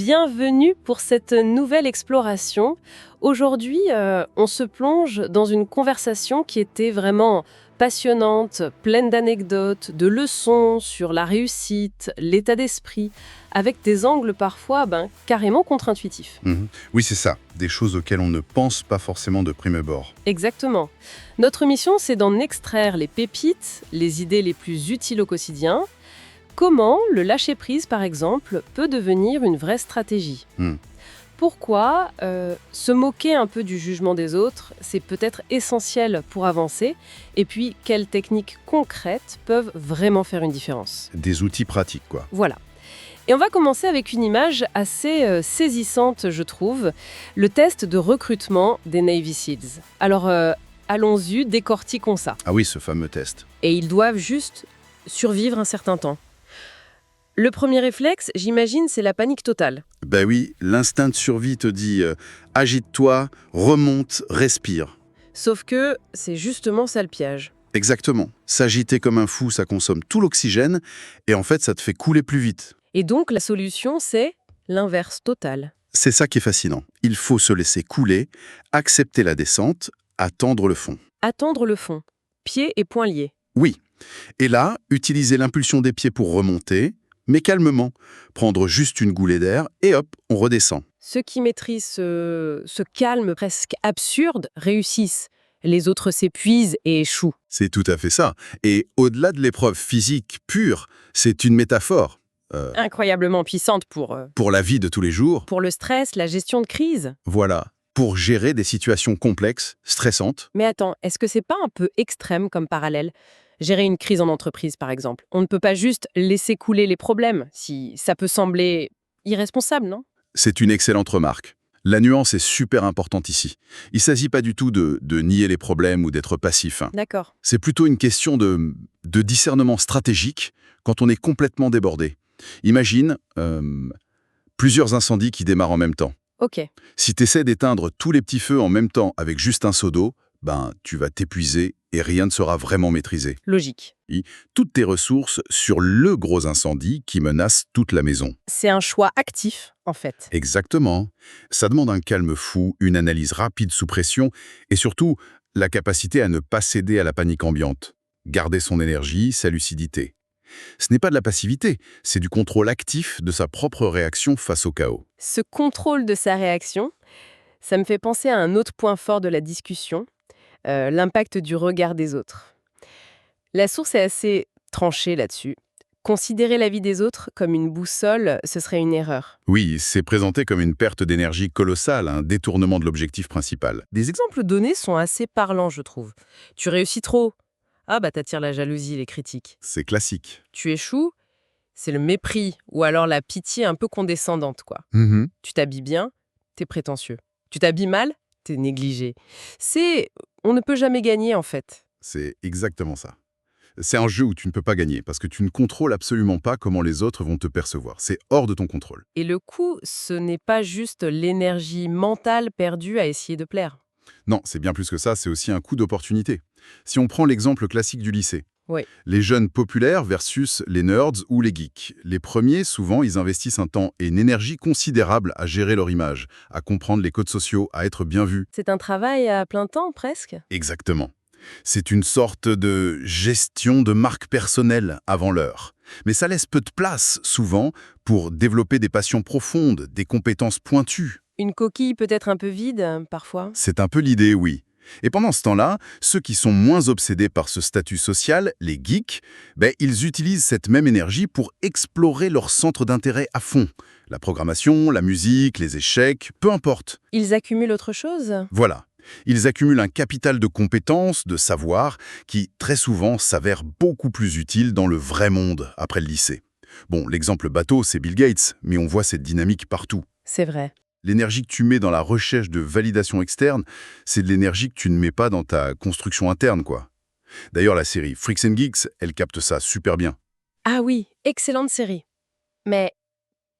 Bienvenue pour cette nouvelle exploration. Aujourd'hui, on se plonge dans une conversation qui était vraiment passionnante, pleine d'anecdotes, de leçons sur la réussite, l'état d'esprit, avec des angles parfois carrément contre-intuitifs. Oui, c'est ça. Des choses auxquelles on ne pense pas forcément de prime abord. Exactement. Notre mission, c'est d'en extraire les pépites, les idées les plus utiles au quotidien. Comment le lâcher-prise, par exemple, peut devenir une vraie stratégie. Pourquoi se moquer un peu du jugement des autres, c'est peut-être essentiel pour avancer. Et puis, quelles techniques concrètes peuvent vraiment faire une différence. Des outils pratiques, quoi. Voilà. Et on va commencer avec une image assez saisissante, je trouve. Le test de recrutement des Navy Seals. Alors, allons-y, décortiquons ça. Ah oui, ce fameux test. Et ils doivent juste survivre un certain temps. Le premier réflexe, j'imagine, c'est la panique totale. Ben oui, l'instinct de survie te dit agite-toi, remonte, respire. Sauf que c'est justement ça le piège. Exactement. S'agiter comme un fou, ça consomme tout l'oxygène et en fait, ça te fait couler plus vite. Et donc, la solution, c'est l'inverse total. C'est ça qui est fascinant. Il faut se laisser couler, accepter la descente, attendre le fond. Attendre le fond, pieds et poings liés. Oui. Et là, utiliser l'impulsion des pieds pour remonter, mais calmement. Prendre juste une goulée d'air et hop, on redescend. Ceux qui maîtrisent ce calme presque absurde réussissent. Les autres s'épuisent et échouent. C'est tout à fait ça. Et au-delà de l'épreuve physique pure, c'est une métaphore. Incroyablement puissante Pour la vie de tous les jours, pour le stress, la gestion de crise. voilà. Pour gérer des situations complexes, stressantes. Mais attends, est-ce que c'est pas un peu extrême comme parallèle ? Gérer une crise en entreprise, par exemple. On ne peut pas juste laisser couler les problèmes, si ça peut sembler irresponsable, non ? C'est une excellente remarque. La nuance est super importante ici. Il ne s'agit pas du tout de nier les problèmes ou d'être passif. D'accord. C'est plutôt une question de discernement stratégique quand on est complètement débordé. Imagine plusieurs incendies qui démarrent en même temps. Ok. Si tu essaies d'éteindre tous les petits feux en même temps avec juste un seau d'eau, tu vas t'épuiser et rien ne sera vraiment maîtrisé. Logique. Toutes tes ressources sur le gros incendie qui menace toute la maison. C'est un choix actif, en fait. Exactement. Ça demande un calme fou, une analyse rapide sous pression et surtout la capacité à ne pas céder à la panique ambiante. Garder son énergie, sa lucidité. Ce n'est pas de la passivité, c'est du contrôle actif de sa propre réaction face au chaos. Ce contrôle de sa réaction, ça me fait penser à un autre point fort de la discussion, l'impact du regard des autres. La source est assez tranchée là-dessus. Considérer la vie des autres comme une boussole, ce serait une erreur. Oui, c'est présenté comme une perte d'énergie colossale, un détournement de l'objectif principal. Des exemples donnés sont assez parlants, je trouve. Tu réussis trop. Ah t'attires la jalousie, les critiques. C'est classique. Tu échoues, c'est le mépris ou alors la pitié un peu condescendante, quoi. Tu t'habilles bien, t'es prétentieux. Tu t'habilles mal, t'es négligé. On ne peut jamais gagner, en fait. C'est exactement ça. C'est un jeu où tu ne peux pas gagner, parce que tu ne contrôles absolument pas comment les autres vont te percevoir. C'est hors de ton contrôle. Et le coup, ce n'est pas juste l'énergie mentale perdue à essayer de plaire. Non, c'est bien plus que ça, c'est aussi un coup d'opportunité. Si on prend l'exemple classique du lycée, Oui. les jeunes populaires versus les nerds ou les geeks. Les premiers, souvent, ils investissent un temps et une énergie considérable à gérer leur image, à comprendre les codes sociaux, à être bien vus. C'est un travail à plein temps, presque. Exactement. C'est une sorte de gestion de marque personnelle avant l'heure. Mais ça laisse peu de place, souvent, pour développer des passions profondes, des compétences pointues. Une coquille peut-être un peu vide, parfois. C'est un peu l'idée, oui. Et pendant ce temps-là, ceux qui sont moins obsédés par ce statut social, les geeks, ils utilisent cette même énergie pour explorer leur centre d'intérêt à fond. La programmation, la musique, les échecs, peu importe. Ils accumulent autre chose ? Voilà. Ils accumulent un capital de compétences, de savoir, qui, très souvent, s'avère beaucoup plus utile dans le vrai monde après le lycée. Bon, l'exemple bateau, c'est Bill Gates, mais on voit cette dynamique partout. C'est vrai. L'énergie que tu mets dans la recherche de validation externe, c'est de l'énergie que tu ne mets pas dans ta construction interne, quoi. D'ailleurs, la série Freaks and Geeks, elle capte ça super bien. Ah oui, excellente série. Mais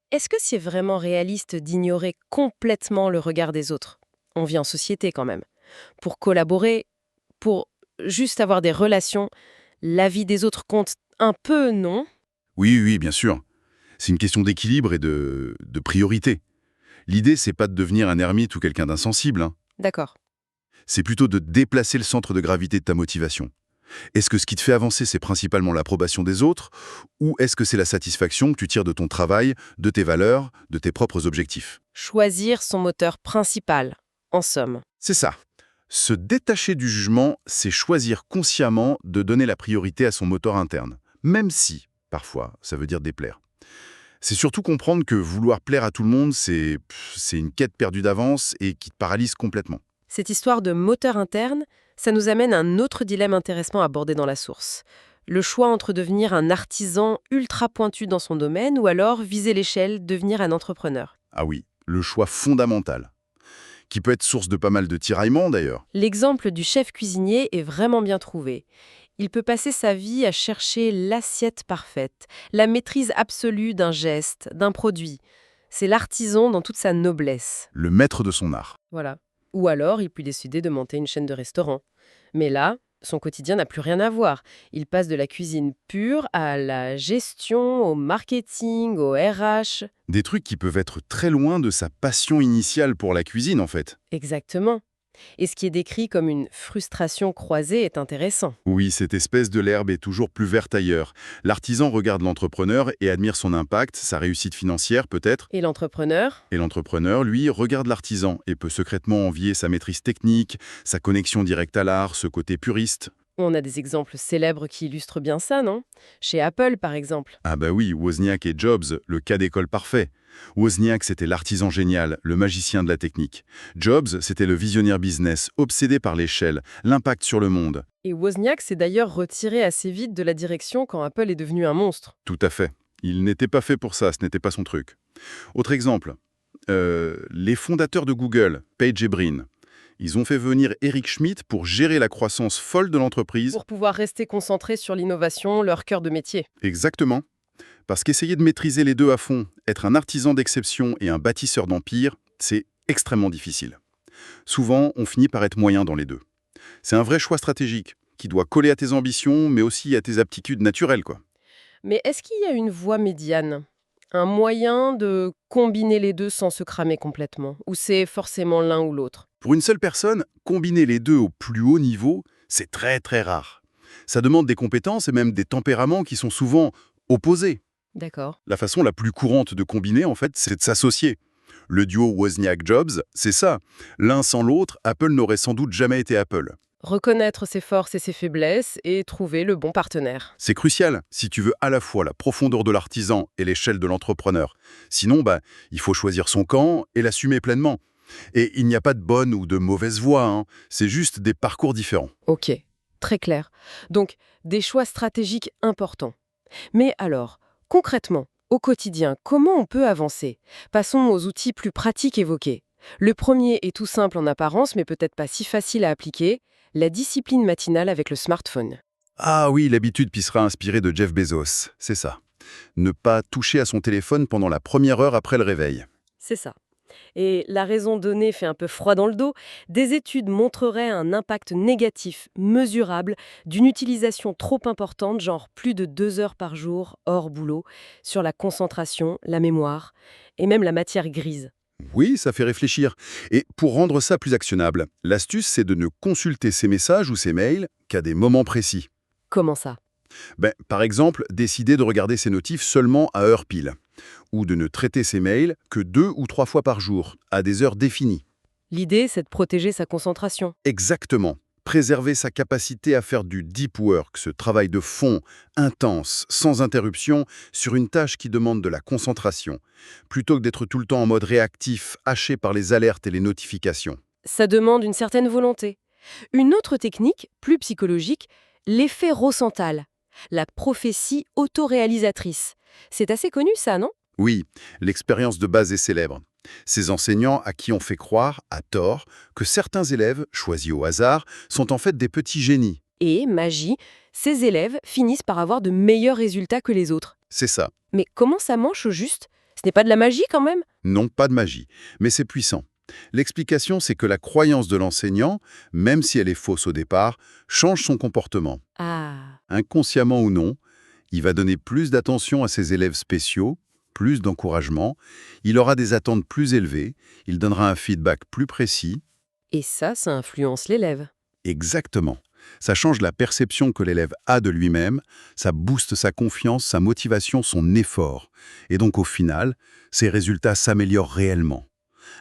est-ce que c'est vraiment réaliste d'ignorer complètement le regard des autres ? On vit en société quand même. Pour collaborer, pour juste avoir des relations, l'avis des autres compte un peu, non ? Oui, bien sûr. C'est une question d'équilibre et de priorité. L'idée, c'est pas de devenir un ermite ou quelqu'un d'insensible, hein. D'accord. C'est plutôt de déplacer le centre de gravité de ta motivation. Est-ce que ce qui te fait avancer, c'est principalement l'approbation des autres, ou est-ce que c'est la satisfaction que tu tires de ton travail, de tes valeurs, de tes propres objectifs? Choisir son moteur principal, en somme. C'est ça. Se détacher du jugement, c'est choisir consciemment de donner la priorité à son moteur interne, même si, parfois, ça veut dire déplaire. C'est surtout comprendre que vouloir plaire à tout le monde, c'est une quête perdue d'avance et qui te paralyse complètement. Cette histoire de moteur interne, ça nous amène à un autre dilemme intéressant abordé dans la source. Le choix entre devenir un artisan ultra pointu dans son domaine ou alors viser l'échelle, devenir un entrepreneur. Ah oui, le choix fondamental, qui peut être source de pas mal de tiraillements d'ailleurs. L'exemple du chef cuisinier est vraiment bien trouvé. Il peut passer sa vie à chercher l'assiette parfaite, la maîtrise absolue d'un geste, d'un produit. C'est l'artisan dans toute sa noblesse. Le maître de son art. Voilà. Ou alors, il peut décider de monter une chaîne de restaurants. Mais là, son quotidien n'a plus rien à voir. Il passe de la cuisine pure à la gestion, au marketing, au RH. Des trucs qui peuvent être très loin de sa passion initiale pour la cuisine en fait. Exactement. Et ce qui est décrit comme une frustration croisée est intéressant. Oui, cette espèce de l'herbe est toujours plus verte ailleurs. L'artisan regarde l'entrepreneur et admire son impact, sa réussite financière peut-être. Et l'entrepreneur? Et l'entrepreneur, lui, regarde l'artisan et peut secrètement envier sa maîtrise technique, sa connexion directe à l'art, ce côté puriste. On a des exemples célèbres qui illustrent bien ça, non? Chez Apple, par exemple. Ah bah oui, Wozniak et Jobs, le cas d'école parfait. Wozniak, c'était l'artisan génial, le magicien de la technique. Jobs, c'était le visionnaire business, obsédé par l'échelle, l'impact sur le monde. Et Wozniak s'est d'ailleurs retiré assez vite de la direction quand Apple est devenu un monstre. Tout à fait. Il n'était pas fait pour ça, ce n'était pas son truc. Autre exemple, les fondateurs de Google, Page et Brin, ils ont fait venir Eric Schmidt pour gérer la croissance folle de l'entreprise. Pour pouvoir rester concentrés sur l'innovation, leur cœur de métier. Exactement. Parce qu'essayer de maîtriser les deux à fond, être un artisan d'exception et un bâtisseur d'empire, c'est extrêmement difficile. Souvent, on finit par être moyen dans les deux. C'est un vrai choix stratégique, qui doit coller à tes ambitions, mais aussi à tes aptitudes naturelles, quoi. Mais est-ce qu'il y a une voie médiane? Un moyen de combiner les deux sans se cramer complètement? Ou c'est forcément l'un ou l'autre? Pour une seule personne, combiner les deux au plus haut niveau, c'est très très rare. Ça demande des compétences et même des tempéraments qui sont souvent opposés. D'accord. La façon la plus courante de combiner, en fait, c'est de s'associer. Le duo Wozniak-Jobs, c'est ça. L'un sans l'autre, Apple n'aurait sans doute jamais été Apple. Reconnaître ses forces et ses faiblesses et trouver le bon partenaire. C'est crucial si tu veux à la fois la profondeur de l'artisan et l'échelle de l'entrepreneur. Sinon, il faut choisir son camp et l'assumer pleinement. Et il n'y a pas de bonne ou de mauvaise voie, hein. C'est juste des parcours différents. Ok, très clair. Donc, des choix stratégiques importants. Mais alors, concrètement, au quotidien, comment on peut avancer? Passons aux outils plus pratiques évoqués. Le premier est tout simple en apparence, mais peut-être pas si facile à appliquer, la discipline matinale avec le smartphone. Ah oui, l'habitude qui sera inspirée de Jeff Bezos, c'est ça. Ne pas toucher à son téléphone pendant la première heure après le réveil. C'est ça. Et la raison donnée fait un peu froid dans le dos. Des études montreraient un impact négatif, mesurable, d'une utilisation trop importante, genre plus de 2 heures par jour, hors boulot, sur la concentration, la mémoire, et même la matière grise. Oui, ça fait réfléchir. Et pour rendre ça plus actionnable, l'astuce, c'est de ne consulter ses messages ou ses mails qu'à des moments précis. Comment ça? Par exemple, décider de regarder ses notifs seulement à heure pile. Ou de ne traiter ses mails que 2 ou 3 fois par jour, à des heures définies. L'idée, c'est de protéger sa concentration. Exactement. Préserver sa capacité à faire du deep work, ce travail de fond, intense, sans interruption, sur une tâche qui demande de la concentration, plutôt que d'être tout le temps en mode réactif, haché par les alertes et les notifications. Ça demande une certaine volonté. Une autre technique, plus psychologique, l'effet Rosenthal, la prophétie autoréalisatrice. C'est assez connu ça, non? Oui, l'expérience de base est célèbre. Ces enseignants à qui on fait croire, à tort, que certains élèves, choisis au hasard, sont en fait des petits génies. Et, magie, ces élèves finissent par avoir de meilleurs résultats que les autres. C'est ça. Mais comment ça marche au juste? Ce n'est pas de la magie quand même? Non, pas de magie, mais c'est puissant. L'explication, c'est que la croyance de l'enseignant, même si elle est fausse au départ, change son comportement. Ah, Inconsciemment ou non, il va donner plus d'attention à ses élèves spéciaux, plus d'encouragement, il aura des attentes plus élevées, il donnera un feedback plus précis. Et ça influence l'élève. Exactement. Ça change la perception que l'élève a de lui-même, ça booste sa confiance, sa motivation, son effort. Et donc au final, ses résultats s'améliorent réellement.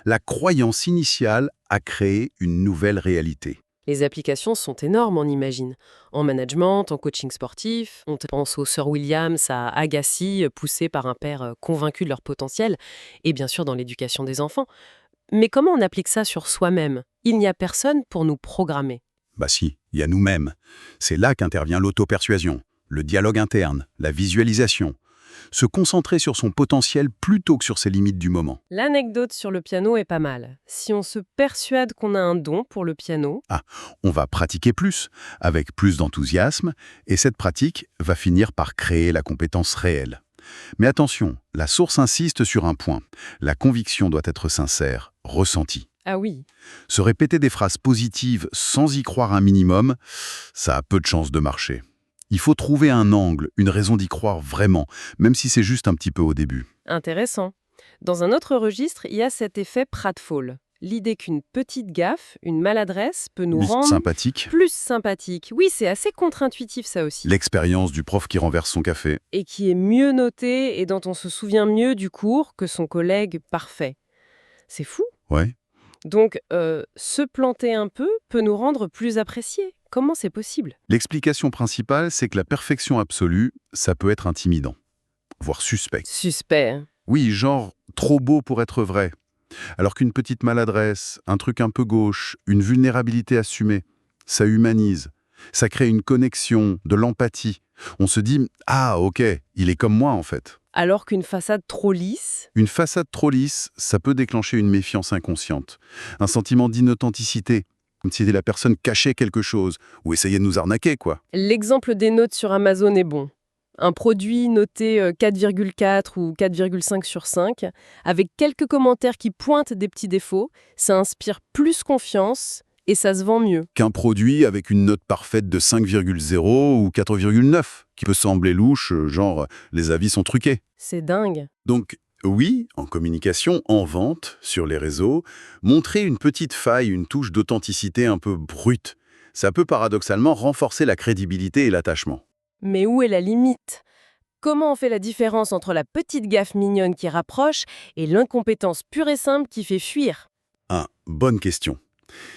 La croyance initiale a créé une nouvelle réalité. Les applications sont énormes, on imagine. En management, en coaching sportif, on pense aux sœurs Williams, à Agassi, poussées par un père convaincu de leur potentiel, et bien sûr dans l'éducation des enfants. Mais comment on applique ça sur soi-même? Il n'y a personne pour nous programmer. Bah si, il y a nous-mêmes. C'est là qu'intervient l'auto-persuasion, le dialogue interne, la visualisation. Se concentrer sur son potentiel plutôt que sur ses limites du moment. L'anecdote sur le piano est pas mal. Si on se persuade qu'on a un don pour le piano, On va pratiquer plus, avec plus d'enthousiasme, et cette pratique va finir par créer la compétence réelle. Mais attention, la source insiste sur un point. La conviction doit être sincère, ressentie. ah oui, Se répéter des phrases positives sans y croire un minimum, ça a peu de chances de marcher. Il faut trouver un angle, une raison d'y croire vraiment, même si c'est juste un petit peu au début. intéressant. Dans un autre registre, il y a cet effet pratfall. L'idée qu'une petite gaffe, une maladresse, peut nous rendre Sympathique. plus sympathiques. Oui, c'est assez contre-intuitif ça aussi. L'expérience du prof qui renverse son café. Et qui est mieux noté et dont on se souvient mieux du cours que son collègue parfait. C'est fou. Ouais. Donc, se planter un peu peut nous rendre plus appréciés. Comment c'est possible? L'explication principale, c'est que la perfection absolue, ça peut être intimidant, voire suspect. Suspect, hein. Oui, genre trop beau pour être vrai. Alors qu'une petite maladresse, un truc un peu gauche, une vulnérabilité assumée, ça humanise. Ça crée une connexion, de l'empathie. On se dit « Ah, ok, il est comme moi en fait ». Alors qu'une façade trop lisse, Une façade trop lisse, ça peut déclencher une méfiance inconsciente, un sentiment d'inauthenticité, comme si la personne cachait quelque chose, ou essayait de nous arnaquer, quoi. l'exemple des notes sur Amazon est bon. Un produit noté 4,4 ou 4,5 sur 5, avec quelques commentaires qui pointent des petits défauts, ça inspire plus confiance et ça se vend mieux. Qu'un produit avec une note parfaite de 5,0 ou 4,9, qui peut sembler louche, genre les avis sont truqués. C'est dingue. Donc, oui, en communication, en vente, sur les réseaux, montrer une petite faille, une touche d'authenticité un peu brute, ça peut paradoxalement renforcer la crédibilité et l'attachement. Mais où est la limite? Comment on fait la différence entre la petite gaffe mignonne qui rapproche et l'incompétence pure et simple qui fait fuir? Bonne question.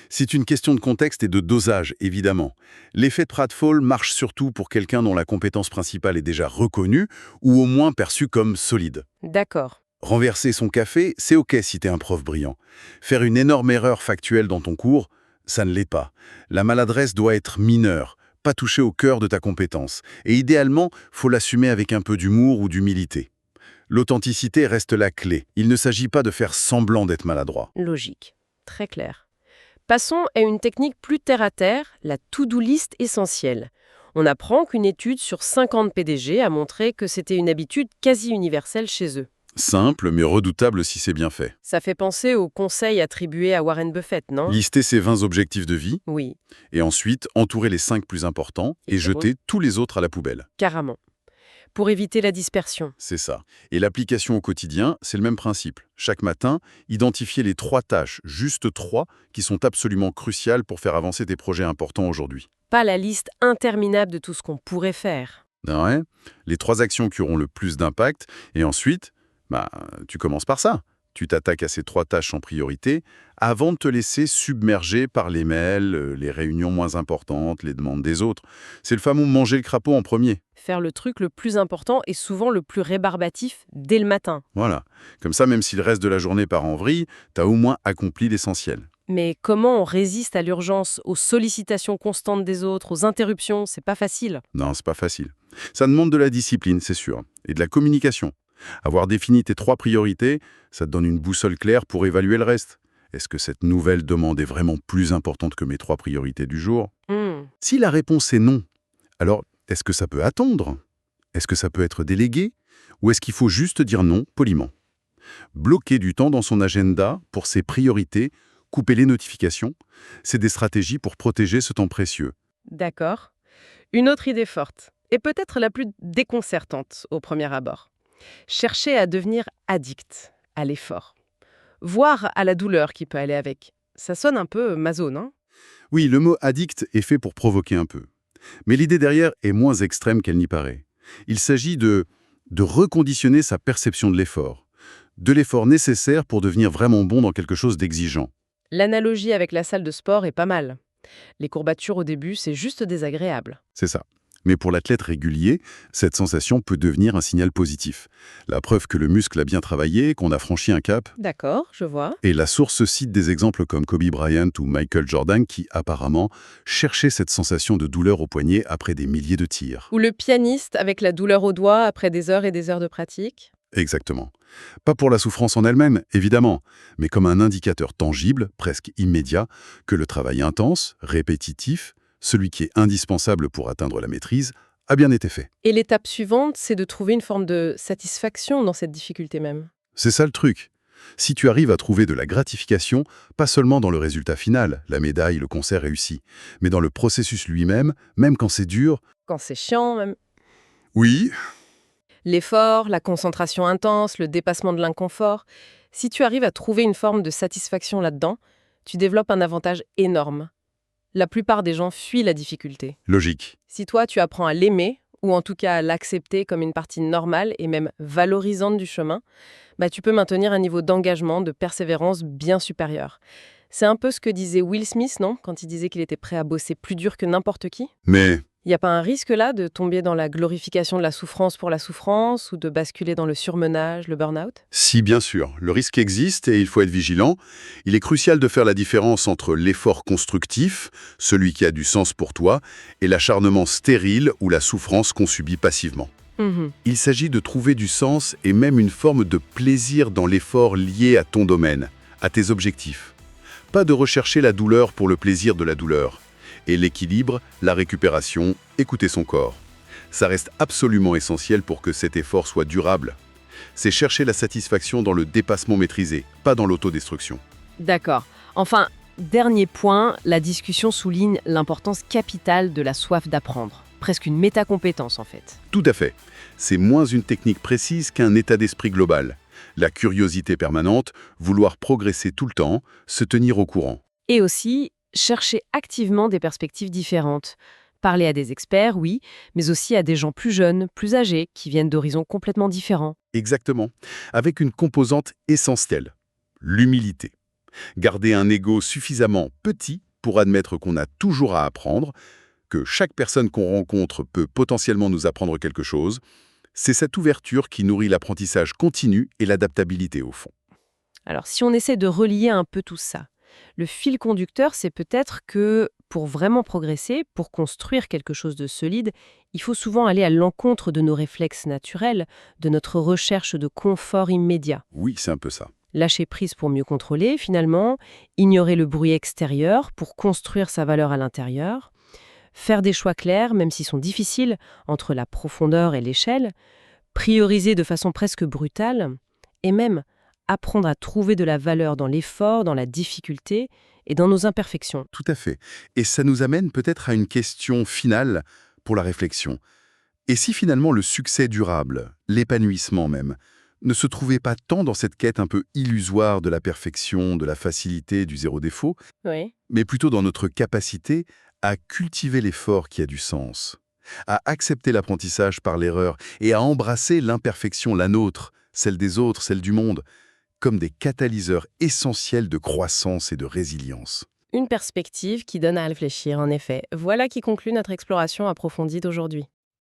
C'est une question de contexte et de dosage, évidemment. L'effet de pratfall marche surtout pour quelqu'un dont la compétence principale est déjà reconnue ou au moins perçue comme solide. D'accord. Renverser son café, c'est ok si t'es un prof brillant. Faire une énorme erreur factuelle dans ton cours, ça ne l'est pas. La maladresse doit être mineure, pas toucher au cœur de ta compétence. Et idéalement, faut l'assumer avec un peu d'humour ou d'humilité. L'authenticité reste la clé. Il ne s'agit pas de faire semblant d'être maladroit. Logique. Très clair. Passons à une technique plus terre-à-terre, la to-do list essentielle. On apprend qu'une étude sur 50 PDG a montré que c'était une habitude quasi universelle chez eux. Simple, mais redoutable si c'est bien fait. Ça fait penser aux conseils attribués à Warren Buffett, non? Lister ses 20 objectifs de vie, Oui, et ensuite entourer les 5 plus importants et Et c'est jeter tous les autres à la poubelle. carrément. Pour éviter la dispersion. C'est ça. Et l'application au quotidien, c'est le même principe. Chaque matin, identifier les 3 tâches, juste 3, qui sont absolument cruciales pour faire avancer tes projets importants aujourd'hui. Pas la liste interminable de tout ce qu'on pourrait faire. Ouais. Les 3 actions qui auront le plus d'impact, et ensuite, tu commences par ça. Tu t'attaques à ces 3 tâches en priorité avant de te laisser submerger par les mails, les réunions moins importantes, les demandes des autres. C'est le fameux manger le crapaud en premier. Faire le truc le plus important et souvent le plus rébarbatif dès le matin. Voilà. Comme ça, même si le reste de la journée part en vrille, t'as au moins accompli l'essentiel. Mais comment on résiste à l'urgence, aux sollicitations constantes des autres, aux interruptions? C'est pas facile. Non, c'est pas facile. Ça demande de la discipline, c'est sûr, et de la communication. Avoir défini tes 3 priorités, ça te donne une boussole claire pour évaluer le reste. Est-ce que cette nouvelle demande est vraiment plus importante que mes 3 priorités du jour? Si la réponse est non, alors est-ce que ça peut attendre? Est-ce que ça peut être délégué? Ou est-ce qu'il faut juste dire non poliment? Bloquer du temps dans son agenda pour ses priorités, couper les notifications, c'est des stratégies pour protéger ce temps précieux. D'accord. Une autre idée forte, et peut-être la plus déconcertante au premier abord. Chercher à devenir addict à l'effort, voire à la douleur qui peut aller avec. Ça sonne un peu maso, non? Oui, le mot addict est fait pour provoquer un peu. Mais l'idée derrière est moins extrême qu'elle n'y paraît. Il s'agit de reconditionner sa perception de l'effort nécessaire pour devenir vraiment bon dans quelque chose d'exigeant. L'analogie avec la salle de sport est pas mal. Les courbatures au début, c'est juste désagréable. C'est ça. Mais pour l'athlète régulier, cette sensation peut devenir un signal positif. La preuve que le muscle a bien travaillé, qu'on a franchi un cap. D'accord, je vois. Et la source cite des exemples comme Kobe Bryant ou Michael Jordan qui, apparemment, cherchaient cette sensation de douleur au poignet après des milliers de tirs. Ou le pianiste avec la douleur au doigt après des heures et des heures de pratique. Exactement. Pas pour la souffrance en elle-même, évidemment, mais comme un indicateur tangible, presque immédiat, que le travail intense, répétitif, celui qui est indispensable pour atteindre la maîtrise, a bien été fait. Et l'étape suivante, c'est de trouver une forme de satisfaction dans cette difficulté même. C'est ça le truc. Si tu arrives à trouver de la gratification, pas seulement dans le résultat final, la médaille, le concert réussi, mais dans le processus lui-même, même quand c'est dur, Quand c'est chiant même. oui, L'effort, la concentration intense, le dépassement de l'inconfort. Si tu arrives à trouver une forme de satisfaction là-dedans, tu développes un avantage énorme. La plupart des gens fuient la difficulté. logique. Si toi, tu apprends à l'aimer, ou en tout cas à l'accepter comme une partie normale et même valorisante du chemin, tu peux maintenir un niveau d'engagement, de persévérance bien supérieur. C'est un peu ce que disait Will Smith, non? Quand il disait qu'il était prêt à bosser plus dur que n'importe qui. Mais Il n'y a pas un risque là de tomber dans la glorification de la souffrance pour la souffrance ou de basculer dans le surmenage, le burn-out? si, bien sûr, le risque existe et il faut être vigilant, il est crucial de faire la différence entre l'effort constructif, celui qui a du sens pour toi, et l'acharnement stérile ou la souffrance qu'on subit passivement. Mhm. Il s'agit de trouver du sens et même une forme de plaisir dans l'effort lié à ton domaine, à tes objectifs. Pas de rechercher la douleur pour le plaisir de la douleur. Et l'équilibre, la récupération, écouter son corps. Ça reste absolument essentiel pour que cet effort soit durable. C'est chercher la satisfaction dans le dépassement maîtrisé, pas dans l'autodestruction. D'accord. Enfin, dernier point, la discussion souligne l'importance capitale de la soif d'apprendre. Presque une métacompétence en fait. Tout à fait. C'est moins une technique précise qu'un état d'esprit global. La curiosité permanente, vouloir progresser tout le temps, se tenir au courant. Et aussi, chercher activement des perspectives différentes. Parler à des experts, oui, mais aussi à des gens plus jeunes, plus âgés, qui viennent d'horizons complètement différents. Exactement. Avec une composante essentielle, l'humilité. Garder un ego suffisamment petit pour admettre qu'on a toujours à apprendre, que chaque personne qu'on rencontre peut potentiellement nous apprendre quelque chose, c'est cette ouverture qui nourrit l'apprentissage continu et l'adaptabilité au fond. Alors, si on essaie de relier un peu tout ça, le fil conducteur, c'est peut-être que pour vraiment progresser, pour construire quelque chose de solide, il faut souvent aller à l'encontre de nos réflexes naturels, de notre recherche de confort immédiat. Oui, c'est un peu ça. Lâcher prise pour mieux contrôler, finalement, ignorer le bruit extérieur pour construire sa valeur à l'intérieur, faire des choix clairs, même s'ils sont difficiles, entre la profondeur et l'échelle, prioriser de façon presque brutale, et même apprendre à trouver de la valeur dans l'effort, dans la difficulté et dans nos imperfections. Tout à fait. Et ça nous amène peut-être à une question finale pour la réflexion. Et si finalement le succès durable, l'épanouissement même, ne se trouvait pas tant dans cette quête un peu illusoire de la perfection, de la facilité, du zéro défaut, Oui. mais plutôt dans notre capacité à cultiver l'effort qui a du sens, à accepter l'apprentissage par l'erreur et à embrasser l'imperfection, la nôtre, celle des autres, celle du monde, comme des catalyseurs essentiels de croissance et de résilience. Une perspective qui donne à réfléchir, en effet. Voilà qui conclut notre exploration approfondie d'aujourd'hui.